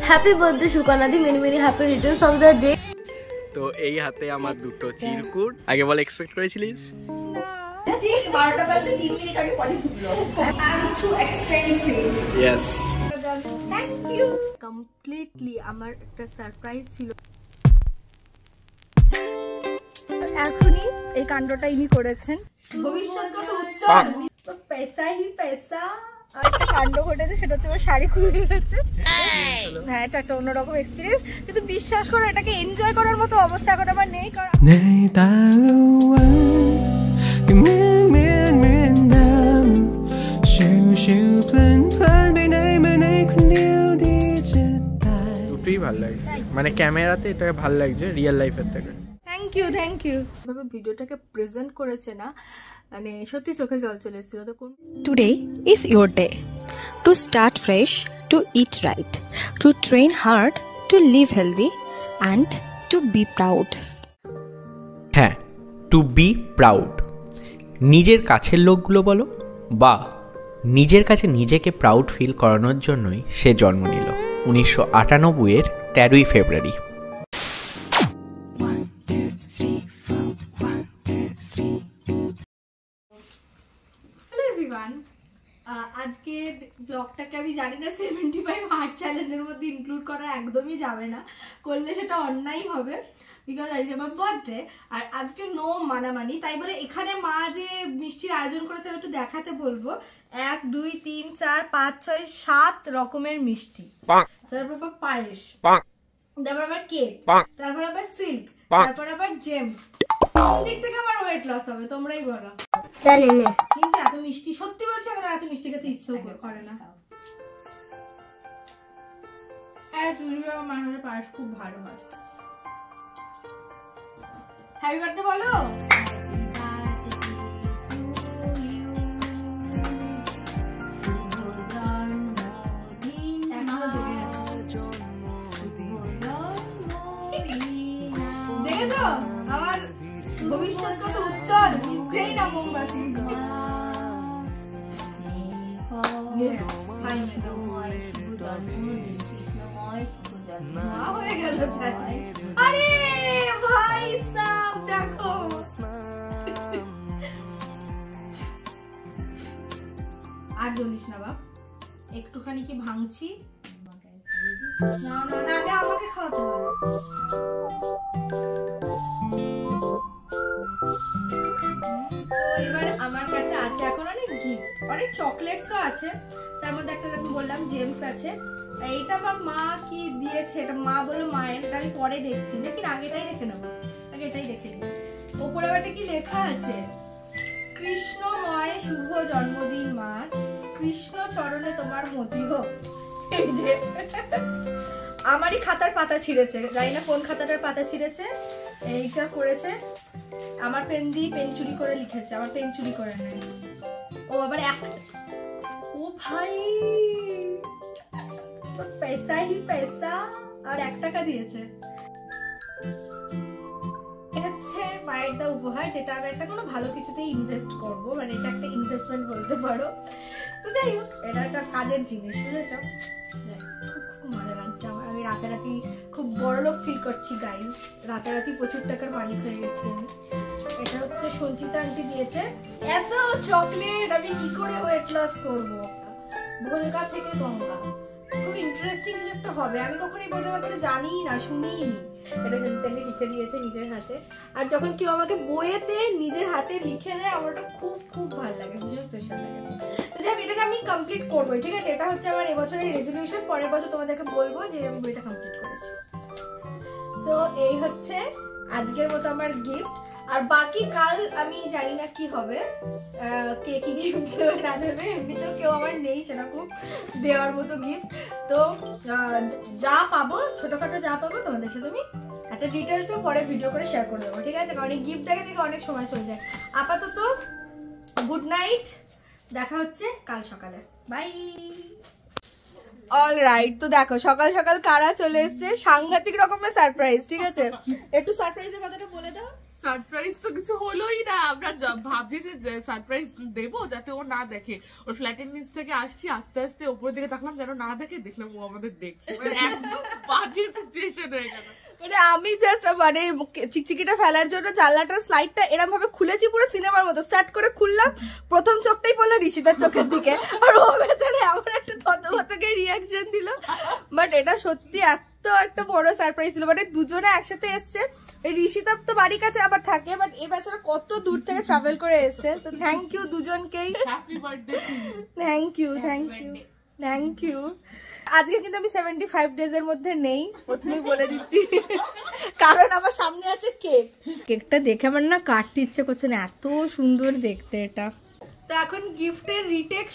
Happy birthday সুকন্যাদি, many many happy returns of the day. তো এই হাতে আমার দুটো চিরকুট। আগে বল, এক্সপেক্ট করেছিলিস? ঠিক 12টা বাজে 3 মিনিট আগে পরে ঢুকলো। I'm too expensive. Yes. Thank you. Completely আমার একটা সারপ্রাইজ ছিল। এখনই এই কাণ্ডটা ইনি করেছেন। ভবিষ্যৎ কত উজ্জ্বল। তো পয়সা হি পয়সা। আর একটা কাণ্ড ঘটেছে, সেটা হচ্ছে আমার শাড়ি খুলে গেছে। হ্যাঁ, এটা একটা অন্যরকম এক্সপিরিয়েন্স, কিন্তু বিশ্বাস করো এটাকে এনজয় করার মতো অবস্থা এখন আমার নেই। কারণ দুটোই ভালো লাগে, মানে ক্যামেরাতে এটা ভালো লাগছে রিয়েল লাইফের থেকে। থ্যাংক ইউ ভাবে ভিডিওটাকে প্রেজেন্ট করেছে না, মানে সত্যি চোখে জল চলে এসেছিল। তো কোন Today is your day to start fresh, to eat right, to train hard, to live healthy and to be proud. হ্যাঁ, টু বি প্রাউড। নিজের কাছের লোকগুলো বলো, বা নিজের কাছে নিজেকে প্রাউড ফিল করানোর জন্যই সে জন্ম নিল 1998-এর 13ই ফেব্রুয়ারি। হ্যালো এভরিওয়ান, আজকের ব্লগটাকে আমি জানি না 75 হার্ট চ্যালেঞ্জের মধ্যে ইনক্লুড করা একদমই যাবে না, করলে সেটা অন্যায় হবে। বিকজ আজকে আমার বার্থডে, আর আজকে নো মানামানি। তাই বলে এখানে মা যে মিষ্টির আয়োজন করেছে আমি একটু দেখাতে বলবো। 1 2 3 4 5 6 7 রকমের মিষ্টি, তারপর আবার পায়েস, তারপর আবার কেক, তারপর আবার সিল্ক, তারপর আবার জেমস। কোন দিক থেকে আমার ওয়েট লস হবে তোমরাই বলো। কিন্তু এত মিষ্টি, সত্যি বলছি আমার এত মিষ্টি খেতে ইচ্ছেও করে না। আমার হাতে পায়েস খুব ভালো হয়। হ্যাপি বার্থডে বলো। দেখেছো আমার ভবিষ্যৎ কত উজ্জ্বল, যেই না মোমবাতি। হয়ে গেল। আরে ভাই সাব দেখো, আর জ্বলিস না বাপ, একটুখানি কি ভাঙছি। না না না, আগে আমাকে খাওয়াতে হবে। তো এবার আমার কাছে আছে এখন অনেক গিফট, অনেক চকলেটসও আছে। তার মধ্যে একটা আমি বললাম জেমস আছে। এইটা আমার মা কি দিয়েছে, এটা মা বললো মায়ের, এটা আমি পরে দেখছি নাকি আগেটাই দেখে নেবো, আগে এটাই দেখে নিই। ওপরে আবার কি লেখা আছে, কৃষ্ণময় শুভ জন্মদিন মাছ, কৃষ্ণ চরণে তোমার মতি হোক। এই যে আমারই খাতার পাতা ছিঁড়েছে, জানি না কোন খাতাটার পাতা ছিঁড়েছে, এইটা করেছে। আমার পেন দিয়ে পেন চুরি করে লিখেছে, আমার পেন চুরি করে নেয়। ও আবার ও ভাই পয়সা হি পয়সা, আর 1 টাকা দিয়েছে। হচ্ছে মায়ের দা উপহার, যেটা আমি একটা কোনো ভালো কিছুতেই ইনভেস্ট করবো, মানে এটা একটা ইনভেস্টমেন্ট বলতে পারো। তো যাই হোক, এটা একটা কাজের জিনিস, বুঝেছ? খুব মজা লাগছে আমার। আমি রাতারাতি খুব বড়লোক ফিল করছি গাইস, রাতারাতি প্রচুর টাকার মালিক হয়ে গেছি আমি। এটা হচ্ছে সঞ্চিতা আন্টি দিয়েছে। এত চকলেট আমি কি করে ওয়েট লস করবো? ভোলগা থেকে গঙ্গা, খুব ইন্টারেস্টিং কিছু একটা হবে। আমি কখনোই বইটার ব্যাপারে জানিই না, শুনিই নি। এটা হেল্পেন্ডে লিখে দিয়েছে নিজের হাতে। আর যখন কেউ আমাকে বইয়েতে নিজের হাতে লিখে দেয়, আমার ওটা খুব খুব ভালো লাগে, ভীষণ স্পেশাল লাগে। তো যাক, এটাকে আমি কমপ্লিট করবো, ঠিক আছে? এটা হচ্ছে আমার এবছরের রেজলিউশন। পরের বছর তোমাদেরকে বলবো যে আমি বইটা কমপ্লিট করেছি। সো এই হচ্ছে আজকের মতো আমার গিফট। আর বাকি কাল আমি জানি না কি হবে, কে কি গিফট দেবে না দেবে। এমনিতেও কেউ আমার নেই সেরকম দেওয়ার মতো গিফট। তো যা পাবো, ছোটখাটো যা পাবো তোমাদের সাথে আমি একটা ডিটেলসও পরে ভিডিও করে শেয়ার করে দেবো, ঠিক আছে? কারণ এই গিফট দেখে থেকে অনেক সময় চলে যায়। আপাতত গুড নাইট, দেখা হচ্ছে কাল সকালে, বাই। অল রাইট, তো দেখো সকাল সকাল কারা চলে এসছে, সাংঘাতিক রকমের সারপ্রাইজ, ঠিক আছে? একটু সারপ্রাইজের কথাটা বলে দাও। সারপ্রাইজ তো কিছু হলোই না। আমরা ভাবছি যে সারপ্রাইজ দেবো যাতে ও না দেখে। ওর ফ্ল্যাটের নিচ থেকে আসছি, আস্তে আস্তে ওপরের দিকে তাকলাম যেন না দেখে, দেখলাম ও আমাদের দেখছে। একদম বাজে সিচুয়েশন হয়ে গেল। মানে আমি জাস্ট মানে চিকচিকিটা ফেলার জন্য জানলাটার স্লাইডটা এরকম ভাবে খুলেছি, পুরো সিনেমার মতো সেট করে খুললাম, প্রথম চোখটাই পড়লো ঋষিতার চোখের দিকে, আর ও বেচারা আমার একটা থতমতকে রিয়াকশন দিল। বাট এটা সত্যি এত একটা বড় সারপ্রাইজ ছিল, মানে দুজনে একসাথে এসছে। ঋষিতা তো বাড়ির কাছে আবার থাকে, বাট এই বেচারা কত দূর থেকে ট্রাভেল করে এসছে। তো থ্যাংক ইউ দুজনকেই, happy birthday. Thank you thank you thank you. আজকে কিন্তু আমি 75 ডেজ এর মধ্যে নেই, প্রথমেই বলে দিচ্ছি, কারণ আমার সামনে আছে কেক। কেকটা দেখে আমার না কাটতে ইচ্ছে করছে না, এত সুন্দর দেখতে এটা। তো এখন গিফটের রিটেক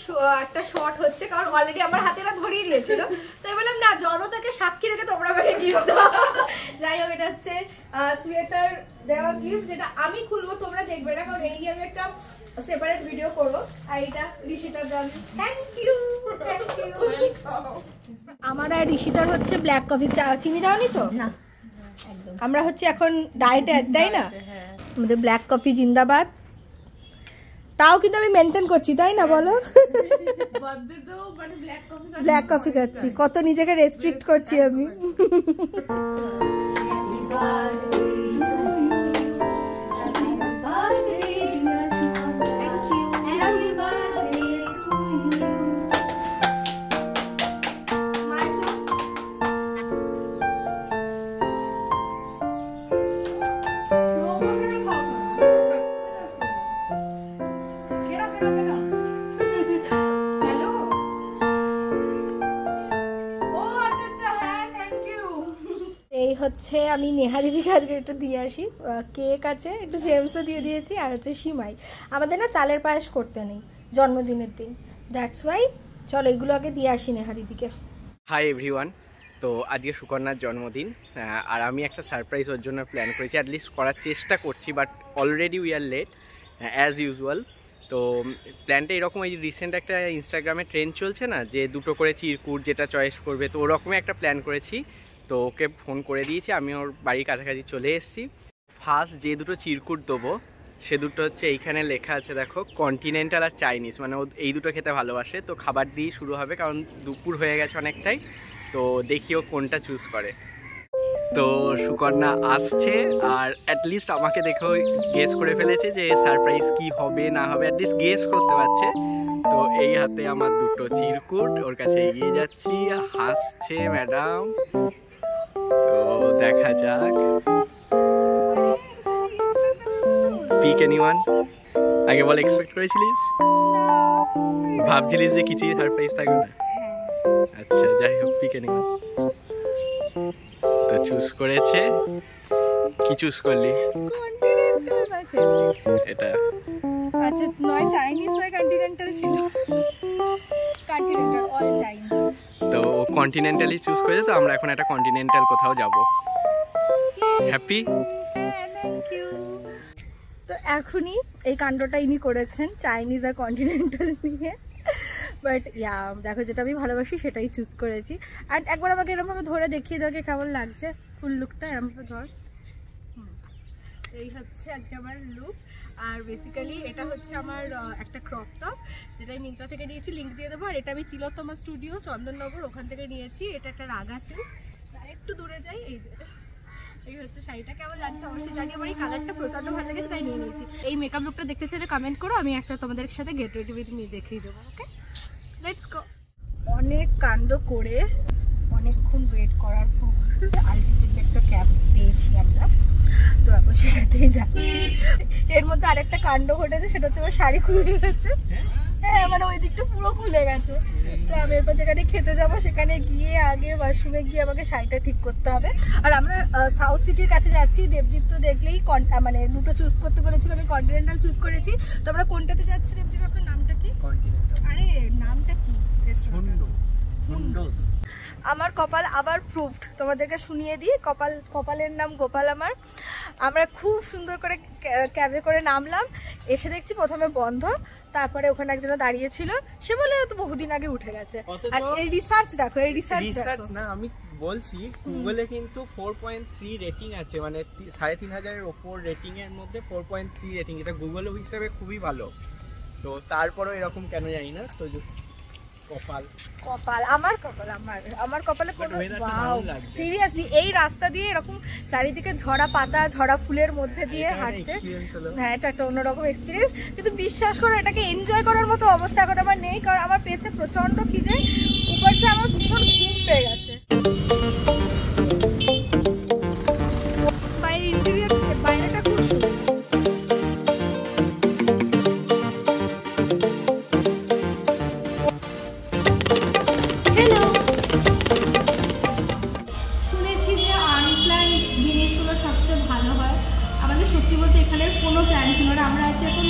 একটা শর্ট হচ্ছে, কারণ অলরেডি আমার হাতে না ধরিয়ে দিয়েছিল। তো আমি বললাম না, জনতাকে সাক্ষী রেখে তোমরা আমাকে গিফট দাও। যাই হোক, এটা হচ্ছে সুয়েটার দেওয়া গিফট, যেটা আমি খুলবো, তোমরা দেখবে না, কারণ এই নিয়ে আমি একটা সেপারেট ভিডিও করবো। আর এটা ঋষিতার জন্য, থ্যাংক ইউ থ্যাংক ইউ। আমার আর ঋষিতার হচ্ছে ব্ল্যাক কফি, চিনি দাওনি তো? না, আমরা হচ্ছে এখন ডায়েটে আছি, তাই না? আমাদের ব্ল্যাক কফি জিন্দাবাদ। তাও কিন্তু আমি মেনটেন করছি, তাই না বলো? ব্ল্যাক কফি খাচ্ছি, কত নিজেকে রেস্ট্রিক্ট করছি আমি। হচ্ছে আমি নেহা দিদিকে আজকে একটু দিয়ে আসি, কেক আছে, একটু জেমসও দিয়ে দিয়েছি, আর হচ্ছে সিমাই। আমাদের না চালের পায়েস করতে নেই জন্মদিনের দিন, দ্যাটস ওয়াই চলো এগুলো আগে দিয়ে আসি নেহা দিদিকে। হাই এভরিওয়ান, তো আজকে সুকন্যার জন্মদিন, আর আমি একটা সারপ্রাইজ ওর জন্য প্ল্যান করেছি, অ্যাটলিস্ট করার চেষ্টা করছি, but already we are late as usual. তো প্ল্যানটা এরকম, এই রিসেন্ট একটা ইনস্টাগ্রামে ট্রেন্ড চলছে না, যে দুটো করে চিরকুট যেটা চয়েস করবে, তো ওরকমই একটা প্ল্যান করেছি। তো ওকে ফোন করে দিয়েছি, আমি ওর বাড়ির কাছাকাছি চলে এসেছি। ফার্স্ট যে দুটো চিরকুট দেবো সে দুটো হচ্ছে এইখানে লেখা আছে দেখো, কন্টিনেন্টাল আর চাইনিজ, মানে ও এই দুটো খেতে ভালোবাসে। তো খাবার দিয়ে শুরু হবে, কারণ দুপুর হয়ে গেছে অনেকটাই। তো দেখি ও কোনটা চুজ করে। তো সুকন্যা আসছে, আর অ্যাটলিস্ট আমাকে দেখেও গেস করে ফেলেছে যে সারপ্রাইজ কি হবে না হবে, অ্যাটলিস্ট গেস করতে পারছে। তো এই হাতে আমার দুটো চিরকুট, ওর কাছে এগিয়ে যাচ্ছি, হাসছে ম্যাডাম। তো দেখা যাক, পিক এনিওয়ান। আগে বল, এক্সপেক্ট করেছিলিস? ভাবছিলিস যে কিছুই সারপ্রাইজ থাকবে না? আচ্ছা, যাই হোক, পিক এনিওয়ান। তো চুজ করেছে, কি চুজ করলি? এটা আচ্ছা, নয় চাইনিজ নয় কন্টিনেন্টাল ছিল, কন্টিনেন্টাল অল টাইম। তো কন্টিনেন্টালই চুজ করেছে, তো আমরা এখন একটা কন্টিনেন্টাল কোথাও যাব। হ্যাপি? Thank you. তো এখনই এই কাণ্ডটা ইনি করেছেন, চাইনিজ আর কন্টিনেন্টাল নিয়ে। বাট ইয়া, দেখো যেটা আমি ভালোবাসি সেটাই চুজ করেছি। আর একবার আমাকে এরকমভাবে ধরে দেখিয়ে দেওয়া কেমন লাগছে, ফুল লুকটা এরকমভাবে ধর। এই হচ্ছে আজকে আমার লুক। আর বেসিক্যালি এটা হচ্ছে আমার একটা ক্রপ টপ, যেটা আমি মিন্ত্রা থেকে নিয়েছি, লিঙ্ক দিয়ে দেবো। আর এটা আমি তিলোত্তমা স্টুডিও চন্দননগর, ওখান থেকে নিয়েছি। এটা একটা রাগা সিল্ক। আর একটু দূরে যাই, এই যে এই হচ্ছে শাড়িটা। কেমন লাগছে অবশ্যই জানি, আমার এই কালারটা প্রচন্ড ভালো লেগেছে, তাই নিয়ে নিয়েছি। এই মেকআপ লুকটা দেখতে চাইলে কমেন্ট করো, আমি একটা তোমাদের সাথে গেট রেডি উইথ মি দেখিয়ে দেবো। ওকে, লেটস গো। অনেক কাণ্ড করে অনেকক্ষণ ওয়েট করার পর আলটিমেটলি একটা ক্যাব পেয়েছি আমরা, তো এখন সেটাতেই যাচ্ছি। এর মধ্যে আরেকটা কাণ্ড ঘটেছে, সেটা হচ্ছে আমার শাড়ি খুলে গেছে। হ্যাঁ, মানে ওই দিকটা পুরো খুলে গেছে। তো আমি এরপর যেখানে খেতে যাবো সেখানে গিয়ে আগে ওয়াশরুমে গিয়ে আমাকে শাড়িটা ঠিক করতে হবে। আর আমরা সাউথ সিটির কাছে যাচ্ছি। দেবদীপ তো দেখলেই মানে দুটো চুজ করতে বলেছিল, আমি কন্টিনেন্টাল চুজ করেছি। তো আমরা কোনটাতে যাচ্ছি দেবদীপ? আপনার নামটা কি? আরে নামটা কি রেস্টুরেন্ট? আমার কপাল আবার প্রুভড, তোমাদেরকে শুনিয়ে দিই। কপালের নাম গোপাল আমার। আমরা খুব সুন্দর করে ক্যাবে করে নামলাম, এসে দেখছি প্রথমে বন্ধ, তারপরে ওখানে একজন দাঁড়িয়ে ছিল, সে বলে তো বহুদিন আগে উঠে গেছে। আর এই রিসার্চ দেখো, এই রিসার্চ না, আমি বলছি গুগলে কিন্তু 4.3 রেটিং আছে, মানে 3500-এর ওপর রেটিং এর মধ্যে 4.3 রেটিং, এটা গুগল হিসেবে খুবই ভালো। তো তারপরও এরকম কেন জানি না। তো কপাল আমার কপালে কোনো সিরিয়াসলি এই রাস্তা দিয়ে এরকম চারিদিকে ঝরা পাতা ঝরা ফুলের মধ্যে দিয়ে হাঁটতে, হ্যাঁ এটা একটা অন্যরকম এক্সপিরিয়েন্স। কিন্তু বিশ্বাস করো এটাকে এনজয় করার মতো অবস্থা এখন আমার নেই, কারণ আমার পেয়েছে প্রচন্ড খিদে, উপরটা আমার ভীষণ ঘুম পেয়ে গেছে। বাইরের ইন্টেরিয়র বাইরেটা খুব সুন্দর। সত্যি বলতে এখানের কোনো প্ল্যান ছিল না। আমরা আছি এখন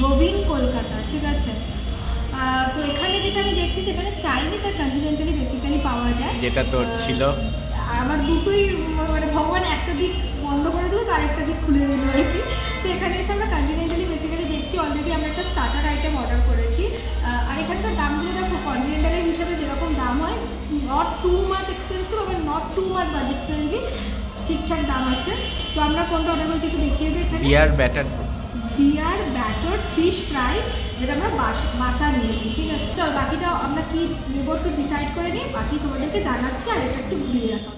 প্রবীণ কলকাতা, ঠিক আছে। তো এখানে যেটা আমি দেখছি যে এখানে চাইনিজ আর কন্টিনেন্টালি বেসিক্যালি পাওয়া যায়, যেটা তোর ছিল। আমার দুটোই মানে ভগবান একটা দিক বন্ধ করে দিল তার একটা দিক খুলে দিল আর কি। তো এখানে এসে আমরা কন্টিনেন্টালি বেসিক্যালি দেখছি। অলরেডি আমরা একটা স্টার্টার আইটেম অর্ডার করেছি। আর এখানকার দামগুলো দেখো কন্টিনেন্টালের হিসাবে যেরকম দাম হয়, নট টু মাচ এক্সপেন্সিভ আবার not too much budget friendly, ঠিকঠাক দাম আছে। তো আমরা কোনটা অর্ডার করেছি একটু দেখিয়ে দিই। এখানে বিয়ার ব্যাটার ফিশ ফ্রাই, যেটা আমরা বাসা নিয়েছি, ঠিক আছে। চল বাকিটা আমরা কি নেবো একটু ডিসাইড করে নিই, বাকি তোমাদেরকে জানাচ্ছি। আর এটা একটু ঘুরিয়ে রাখো।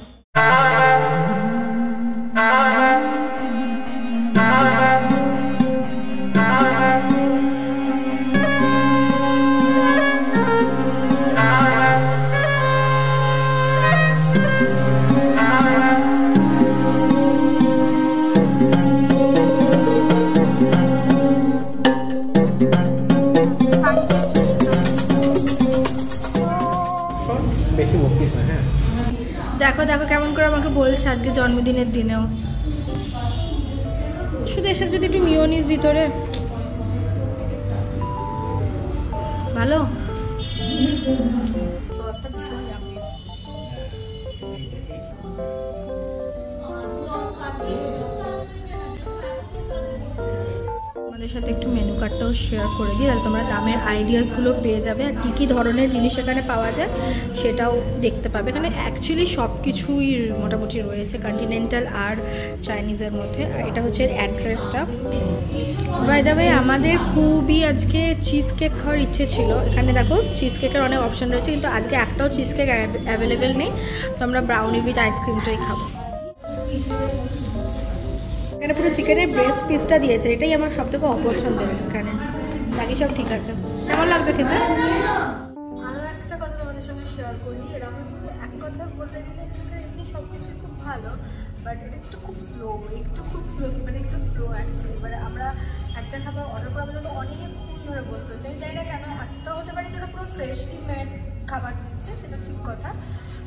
দেখো দেখো কেমন করে আমাকে বলছে আজকে জন্মদিনের দিনেও। শুধু এসে যদি একটু মিওনিজ দিত রে, ভালো। সসটা ভীষণ ইয়াম্মি। আমাদের সাথে একটু মেনু কার্ডটাও শেয়ার করে দিই, তাহলে তোমরা দামের আইডিয়াসগুলো পেয়ে যাবে আর কী কী ধরনের জিনিস এখানে পাওয়া যায় সেটাও দেখতে পাবে। এখানে অ্যাকচুয়ালি সব কিছুই মোটামুটি রয়েছে কন্টিনেন্টাল আর চাইনিজের মধ্যে। আর এটা হচ্ছে অ্যাড্রেসটা। বাই দ্য ওয়ে আমাদের খুবই আজকে চিজ কেক খাওয়ার ইচ্ছে ছিল। এখানে দেখো চিজ কেকের অনেক অপশন রয়েছে, কিন্তু আজকে একটাও চিজ কেক অ্যাভেলেবেল নেই। তো আমরা ব্রাউনি উইথ আইসক্রিমটাই খাবো। এখানে পুরো চিকেনের ব্রেস্ট পিসটা দিয়েছে, এটাই আমার সবথেকে অপছন্দের এখানে, বাকি সব ঠিক আছে। কেমন লাগছে খেতে? আরও একটা কথা তোমাদের সঙ্গে শেয়ার করি, এরা হচ্ছে যে এক কথা বলতে গেলে এমনি সব কিছুই খুব ভালো, বাট এটা একটু খুব স্লো কি মানে একটু স্লো অ্যাকচুয়ালি। মানে আমরা একটা খাবার অর্ডার করা আমাদের অনেকক্ষণ ধরে বসতে হচ্ছে। আমি জানি না কেন, একটা হতে পারে যেটা পুরো ফ্রেশলি মেড খাবার দিচ্ছে, সেটা ঠিক কথা,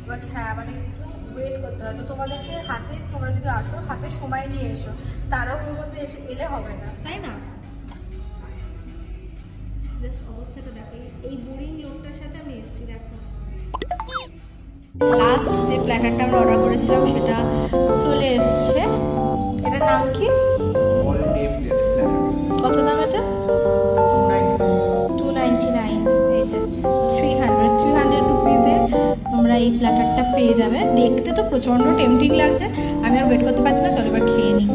বাট হ্যাঁ মানে একটু ওয়েট করতে হয়। তো তোমাদেরকে হাতে, তোমরা যদি আসো হাতে সময় নিয়ে এসো, তারাও ওর মধ্যে এলে হবে না, তাই না? জাস্ট অবস্থাটা দেখো, এই বোরিং লোকটার সাথে আমি এসেছি। দেখো লাস্ট যে প্ল্যাটারটা আমরা অর্ডার করেছিলাম সেটা চলে এসছে। এটার নাম কি? কত দাম এটা? 299। এই যে 300 রুপিসে তোমরা এই প্ল্যাটারটা পেয়ে যাবে। দেখতে তো প্রচণ্ড টেম্পটিং লাগছে, আমি আর ওয়েট করতে পারছি না। চলো এবার খেয়ে নিই।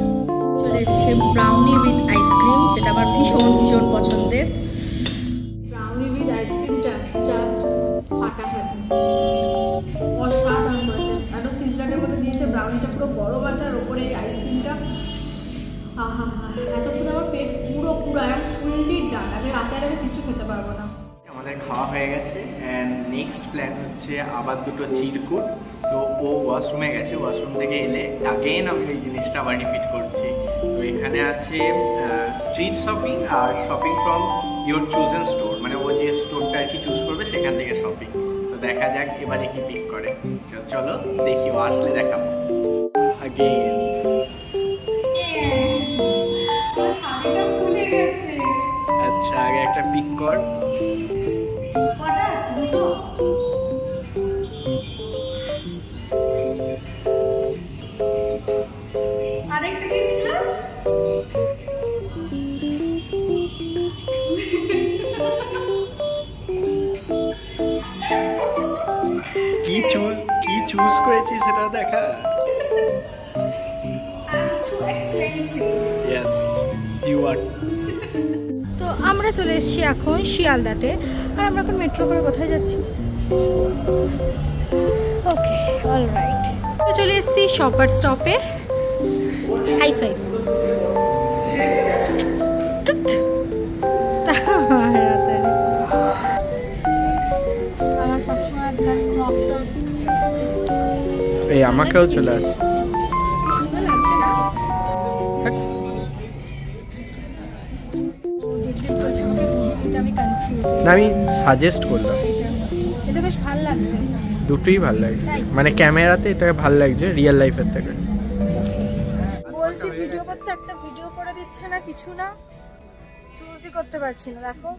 চলে এসছে ব্রাউনি উইথ আইসক্রিম, যেটা আমার ভীষণ পছন্দের। ব্রাউনি উইথ আইসক্রিমটা জাস্ট ফাটাফাটি, অসাধারণ করেছে। একটা সিজলারের মধ্যে দিয়েছে, ব্রাউনিটা পুরো গরম আছে আর ওপরে এই আইসক্রিমটা, আহা হা, এতক্ষণ আমার পেট পুরো ফুললি ডান। আজকে রাতে আর আমি কিছু খেতে পারবো না। আমাদের খাওয়া হয়ে গেছে অ্যান্ড নেক্সট প্ল্যান হচ্ছে আবার দুটো চিরকুট। তো ও ওয়াশরুমে গেছে, ওয়াশরুম থেকে এলে আগেন আমি এই জিনিসটা আবার রিপিট করছি। তো এখানে আছে স্ট্রিট শপিং আর shopping from your chosen store, মানে ও যে স্টোরটা আর কি চুজ করবে সেখান থেকে শপিং। তো দেখা যাক এবারে কি পিক করে। চলো দেখি, ও আসলে দেখাবো। আগেন আচ্ছা, আগে একটা পিক কর। আরেকটা কি ছিল? কি চুজ করেছি সেটা দেখা। Yes, you are. তো আমরা চলে এসেছি এখন শিয়ালদাতে, আর আমরা এখন মেট্রো করে কোথায় যাচ্ছি? ওকে, অলরাইট। তো চলে এসেছি শপার স্টপে। High five. আমার সবসময় আজকাল ক্রপ টপ এই আমাকেও চলে আসছে। সুন্দর লাগছে না? আমি কনফিউজ। না আমি সাজেস্ট করলাম, এটা বেশ ভালো লাগছে। দুটোই ভালো লাগছে, মানে ক্যামেরাতে এটা ভালো লাগছে রিয়েল লাইফের থেকে। বলছি ভিডিও করতে, একটা ভিডিও করে দিচ্ছে না, কিছু না, চুজই করতে পারছি না। দেখো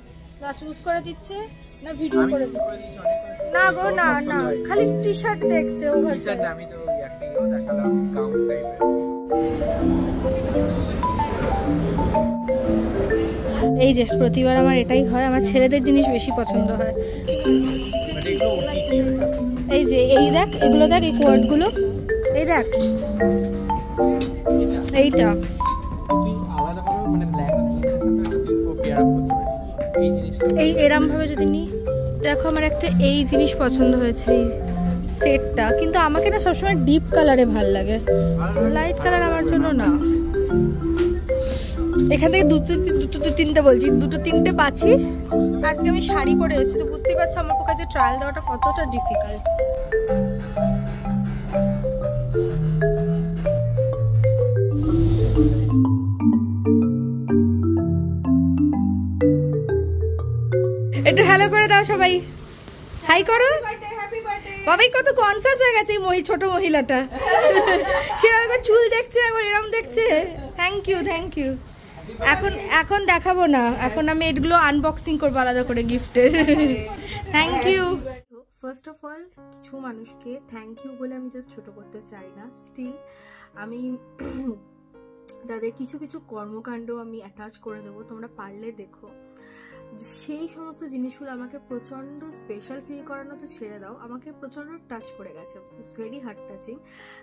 না চুজ করে দিচ্ছে না ভিডিও করে দিচ্ছে। না গো না না, খালি টি শার্ট দেখছে ওভার। আমি তো একটাও দেখালাম গাউন টাইপের। এই যে প্রতিবার আমার এটাই হয়, আমার ছেলেদের জিনিস বেশি পছন্দ হয়। এই যে এই দেখ, এগুলো দেখ, এই কোয়ার্ডগুলো, এই দেখ এইটা। এই এরম ভাবে যদি নিই, দেখো আমার একটা এই জিনিস পছন্দ হয়েছে, এই সেটটা। কিন্তু আমাকে না সবসময় ডিপ কালারে ভাল লাগে, লাইট কালার আমার জন্য না। এখান থেকে দুটো তিনটে বলছি, দুটো তিনটে পাচ্ছি। আজকে আমি শাড়ি পরে এসেছি, তো বুঝতেই পারছো আমার কাছে ট্রায়াল দেওয়াটা কতটা ডিফিকাল্ট। একটু হ্যালো করে দাও সবাই, হাই করো। বাবাই কত কনসাস হয়ে গেছে এই ছোট মহিলাটা। সেরকম চুল দেখছে, একবার এরম দেখছে। Thank you thank you. এখন দেখাবো না, এখন আমি এগুলো আনবক্সিং করবো আলাদা করে গিফটের। Thank you. First of all কিছু মানুষকে থ্যাংক ইউ বলে আমি জাস্ট ছোট করতে চাই না, স্টিল আমি তাদের কিছু কিছু কর্মকাণ্ড আমি অ্যাটাচ করে দেবো, তোমরা পারলে দেখো। সেই সমস্ত জিনিসগুলো আমাকে প্রচণ্ড স্পেশাল ফিল করানো তো ছেড়ে দাও, আমাকে প্রচণ্ড টাচ করে গেছে, ভেরি হার্ট টাচিং।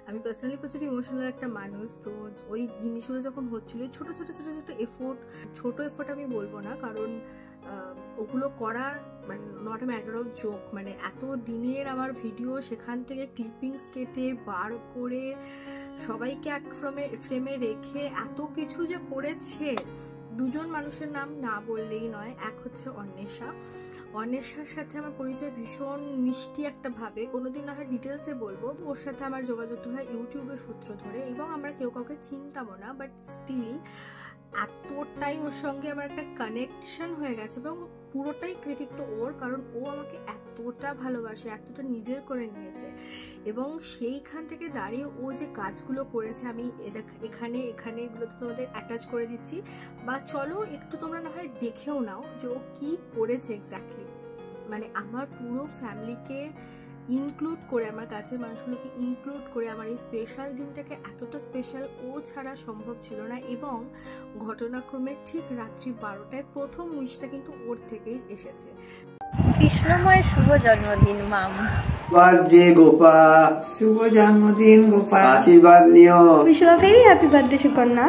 আমি পার্সোনালি প্রচুর ইমোশনাল একটা মানুষ, তো ওই জিনিসগুলো যখন হচ্ছিলো, ছোটো ছোটো ছোটো ছোটো এফোর্ট, ছোটো এফোর্ট আমি বলবো না, কারণ ওগুলো করার মানে not a matter of joke, মানে এত দিনের আমার ভিডিও, সেখান থেকে ক্লিপিংস কেটে বার করে সবাইকে এক ফ্রেমে রেখে এত কিছু যে করেছে। দুজন মানুষের নাম না বললেই নয়, এক হচ্ছে অন্বেষা। অন্বেষার সাথে আমার পরিচয় ভীষণ মিষ্টি একটা ভাবে, কোনোদিন না হয় ডিটেলসে বলবো। ওর সাথে আমার যোগাযোগটা হয় ইউটিউবের সূত্র ধরে, এবং আমরা কেউ কাউকে চিনতামও না, বাট স্টিল এতটাই ওর সঙ্গে আমার একটা কানেকশন হয়ে গেছে, এবং পুরোটাই কৃতিত্ব ওর, কারণ ও আমাকে এতটা ভালোবাসে, এতটা নিজের করে নিয়েছে। এবং সেইখান থেকে দাঁড়িয়ে ও যে কাজগুলো করেছে, আমি এখানে এগুলোতে তোমাদের অ্যাটাচ করে দিচ্ছি, বা চলো একটু তোমরা না হয় দেখেও নাও যে ও কি করেছে এক্স্যাক্টলি। মানে আমার পুরো ফ্যামিলিকে ইনক্লুড করে, আমার কাছের মানুষগুলোকে ইনক্লুড করে আমার এই স্পেশাল দিনটাকে এতটা স্পেশাল ও ছাড়া সম্ভব ছিল না। এবং ঘটনাক্রমে ঠিক রাত্রি 12টায় প্রথম উইশটা কিন্তু ওর থেকেই এসেছে। কৃষ্ণময় শুভ জন্মদিন মাম। বার্থডে গোপা, শুভ জন্মদিন গোপা, আশীর্বাদ নিও। Wish you a very happy birthday Sukanya,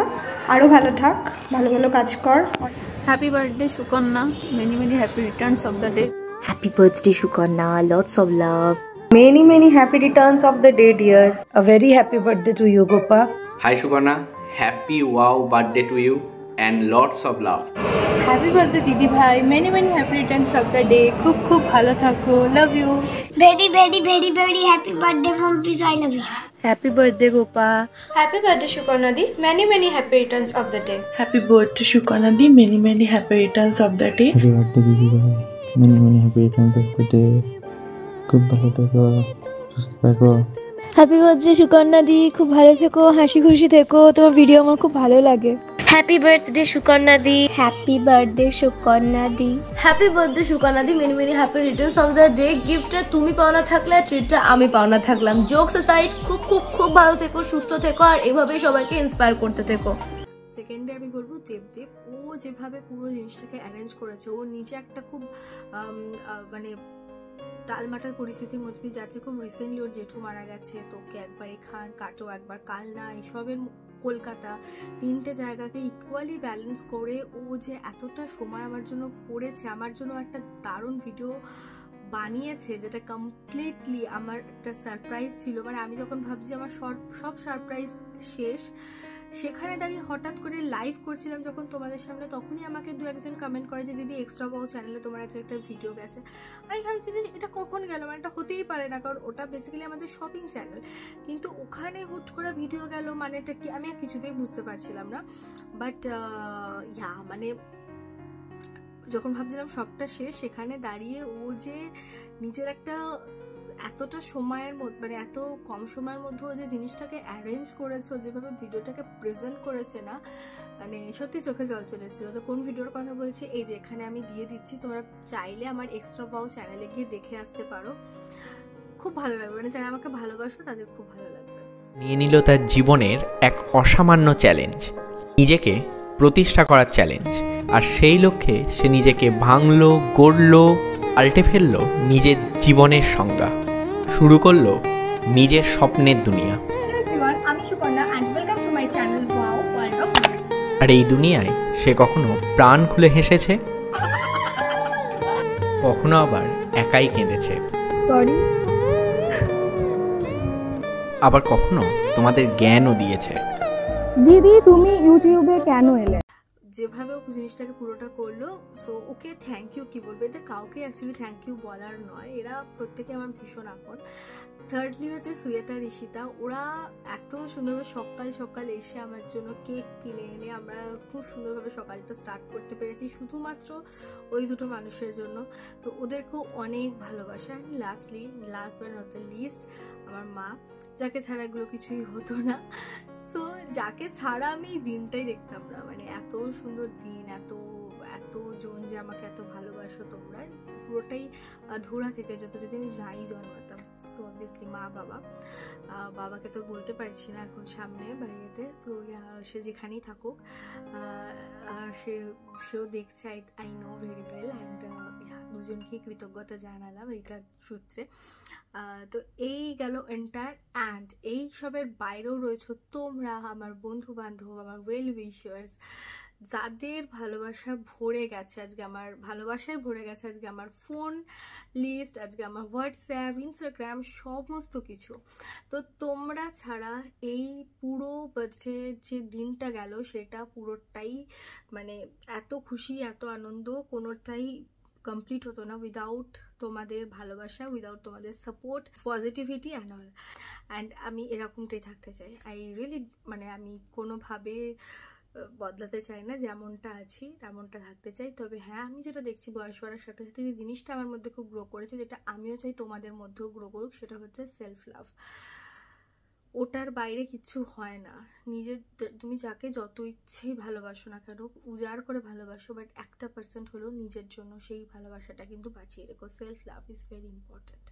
আরো ভালো থাক, ভালো ভালো কাজ কর। Happy birthday Sukanya, many many happy returns of the day. Happy birthday Shukarna, lots of love. Many happy returns of the day dear. A very happy birthday to you Gopa. Hi Sukarna, happy wow birthday to you and lots of love. Happy birthday দিদি ভাই, many happy returns of the day. খুব ভালো থাকো, love you. Very happy birthday from Peace, I love you. Happy birthday Gopa. Happy birthday Shukarna di, many happy returns of the day. Happy birthday Shukarna di, many happy returns of the day. Happy birthday দিদি ভাই, many happy returns of the day. খুব ভালো থেকো, সুস্থ থাকো। Happy birthday Shukarna di, খুব ভালো থেকো, হাসি খুশি থেকো, তোমার ভিডিও আমার খুব ভালো লাগে। Happy birthday Shukarna di. Happy birthday Shukarna di. Happy birthday Shukarna di, many happy returns of the day. গিফটটা তুমি পাওনা থাকলে, ট্রিটটা আমি পাওনা থাকলাম। জোকস অ্যাসাইড, খুব ভালো থেকো, সুস্থ থেকো, আর এভাবেই সবাইকে ইন্সপায়ার করতে থেকো। সেকেন্ডে আমি বলবো দেবদেব, ও যেভাবে পুরো জিনিসটাকে অ্যারেঞ্জ করেছে, ও নিজে একটা খুব মানে টালমাটাল পরিস্থিতির মধ্যে দিয়ে যাচ্ছে। খুব রিসেন্টলি ওর জেঠু মারা গেছে, তো ওকে একবার এখান কাটো একবার কালনা, এইসবের কলকাতা, 3টে জায়গাকে ইকুয়ালি ব্যালেন্স করে ও যে এতটা সময় আমার জন্য করেছে, আমার জন্য একটা দারুণ ভিডিও বানিয়েছে যেটা কমপ্লিটলি আমার একটা সারপ্রাইজ ছিল। মানে আমি যখন ভাবছি আমার সব সারপ্রাইজ শেষ, সেখানে দাঁড়িয়ে হঠাৎ করে লাইভ করছিলাম যখন তোমাদের সামনে, তখনই আমাকে 2-1জন কমেন্ট করে যে দিদি এক্সট্রা বাউ চ্যানেলে তোমার আজকে একটা ভিডিও গেছে। আমি ভাবছি যে এটা কখন গেল, মানে এটা হতেই পারে না, কারণ ওটা বেসিক্যালি আমাদের শপিং চ্যানেল, কিন্তু ওখানে হুট করে ভিডিও গেল, মানে এটা কি আমি আর কিছুতেই বুঝতে পারছিলাম না। বাট মানে যখন ভাবছিলাম সবটা শেষ, সেখানে দাঁড়িয়ে ও যে নিজের একটা এতটা সময়ের মধ্যে, মানে এত কম সময়ের মধ্যে ও যে জিনিসটাকে অ্যারেঞ্জ করেছে, যেভাবে ভিডিওটাকে প্রেজেন্ট করেছে না, মানে সত্যি চোখে জল চলে এসেছিলো। তো কোন ভিডিওর কথা বলছি, এই যে এখানে আমি দিয়ে দিচ্ছি, তোমরা চাইলে আমার এক্সট্রা বাউ চ্যানেলে গিয়ে দেখে আসতে পারো, খুব ভালো লাগবে, মানে যারা আমাকে ভালোবাসো তাদের খুব ভালো লাগবে। নিয়ে নিল তার জীবনের এক অসামান্য চ্যালেঞ্জ, নিজেকে প্রতিষ্ঠা করার চ্যালেঞ্জ, আর সেই লক্ষ্যে সে নিজেকে ভাঙলো, গড়লো, পাল্টে ফেললো নিজের জীবনের সংজ্ঞা, শুরু করলো নিজের স্বপ্নের দুনিয়া। আমি Sukanya and welcome to my channel wow world of. আর এই দুনিয়ায় সে কখনো প্রাণ খুলে হেসেছে, কখনো আবার একাই কেঁদেছে, সরি, আবার কখনো তোমাদের জ্ঞানও দিয়েছে। দিদি তুমি ইউটিউবে কেন এলে? যেভাবে ও জিনিসটাকে পুরোটা করলো, সো ওকে থ্যাংক ইউ, কি বলবো, এতে কাউকে অ্যাকচুয়ালি থ্যাংক ইউ বলার নয়, এরা প্রত্যেকে আমার ভীষণ আপন। থার্ডলি হচ্ছে সুয়েতা, ঋষিতা, ওরা এত সুন্দরভাবে সকাল সকাল এসে আমার জন্য কেক কিনে এনে আমরা খুব সুন্দরভাবে সকালটা স্টার্ট করতে পেরেছি শুধুমাত্র ওই দুটো মানুষের জন্য। তো ওদেরকেও অনেক ভালোবাসা। And lastly, last but not the least, আমার মা, যাকে ছাড়া এগুলো কিছুই হতো না। তো যাকে ছাড়া আমি এই দিনটাই দেখতাম না, মানে এত সুন্দর দিন, এতজন যে আমাকে এত ভালোবাসো তোমরা, পুরোটাই ধরা থেকে যেত যদি আমি নাই জন্মাতাম। সো অবভিয়াসলি মা, বাবাকে তো বলতে পারছি না এখন সামনে বাইরেতে, তো সে যেখানেই থাকুক, সেও দেখছে, I know very well, and দুজনকেই কৃতজ্ঞতা জানালাম এইটার সূত্রে। তো এই গেল এন্টায়ার, অ্যান্ড এই সবের বাইরেও রয়েছে তোমরা, আমার বন্ধু বান্ধব, আমার ওয়েল উইশার্স, যাদের ভালোবাসা ভরে গেছে আজকে, আমার ভালোবাসায় ভরে গেছে আজকে আমার ফোন লিস্ট, আজকে আমার হোয়াটসঅ্যাপ, ইনস্টাগ্রাম, সমস্ত কিছু। তো তোমরা ছাড়া এই পুরো বার্থডে যে দিনটা গেল সেটা পুরোটাই, মানে এত খুশি, এত আনন্দ, কোনোটাই কমপ্লিট হতো না উইদাউট তোমাদের ভালোবাসা, উইদাউট তোমাদের support, positivity and all. And আমি এরকমটাই থাকতে চাই, আই রিয়েলি, মানে আমি কোনোভাবে বদলাতে চাই না, যেমনটা আছি তেমনটা থাকতে চাই। তবে হ্যাঁ, আমি যেটা দেখছি বয়স বাড়ার সাথে সাথে যে জিনিসটা আমার মধ্যে খুব গ্রো করেছে, যেটা আমিও চাই তোমাদের মধ্যেও গ্রো করুক, সেটা হচ্ছে সেলফ লাভ। ওটার বাইরে কিচ্ছু হয় না। নিজের, তুমি যাকে যত ইচ্ছেই ভালোবাসো না কেন, উজাড় করে ভালোবাসো, বাট 1% হলেও নিজের জন্য সেই ভালোবাসাটা কিন্তু বাঁচিয়ে রেখো। Self love is very important,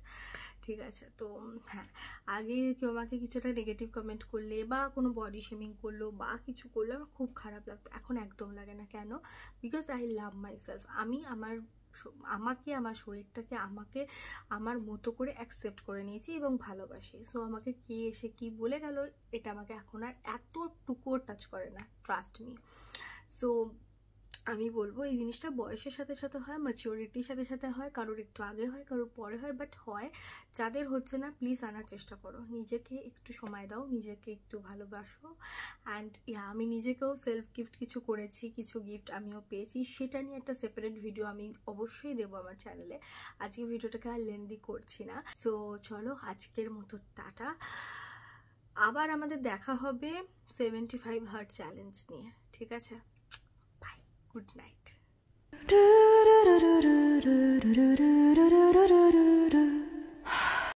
ঠিক আছে? তো হ্যাঁ, আগে কেউ আমাকে কিছু একটা নেগেটিভ কমেন্ট করলে বা কোনো বডি শেমিং করলো বা কিছু করলো, আমার খুব খারাপ লাগতো। এখন একদম লাগে না। কেন? Because I love my self. আমি আমাকে, আমার শরীরটাকে আমাকে আমার মতো করে অ্যাকসেপ্ট করে নিয়েছি এবং ভালোবাসি। সো আমাকে কে এসে কি বলে গেল, এটা আমাকে এখন আর এতটুকুও টাচ করে না, ট্রাস্ট মি। সো আমি বলবো এই জিনিসটা বয়সের সাথে সাথে হয়, ম্যাচিউরিটির সাথে সাথে হয়, কারোর একটু আগে হয়, কারোর পরে হয়, বাট হয়। যাদের হচ্ছে না, প্লিজ আনার চেষ্টা করো, নিজেকে একটু সময় দাও, নিজেকে একটু ভালোবাসো। অ্যান্ড আমি নিজেকেও সেলফ গিফট কিছু করেছি, কিছু গিফট আমিও পেয়েছি, সেটা নিয়ে একটা সেপারেট ভিডিও আমি অবশ্যই দেবো আমার চ্যানেলে। আজকে ভিডিওটাকে আর লেন্দি করছি না। সো চলো, আজকের মতো টাটা। আবার আমাদের দেখা হবে 75 হার্ট চ্যালেঞ্জ নিয়ে, ঠিক আছে? Good night.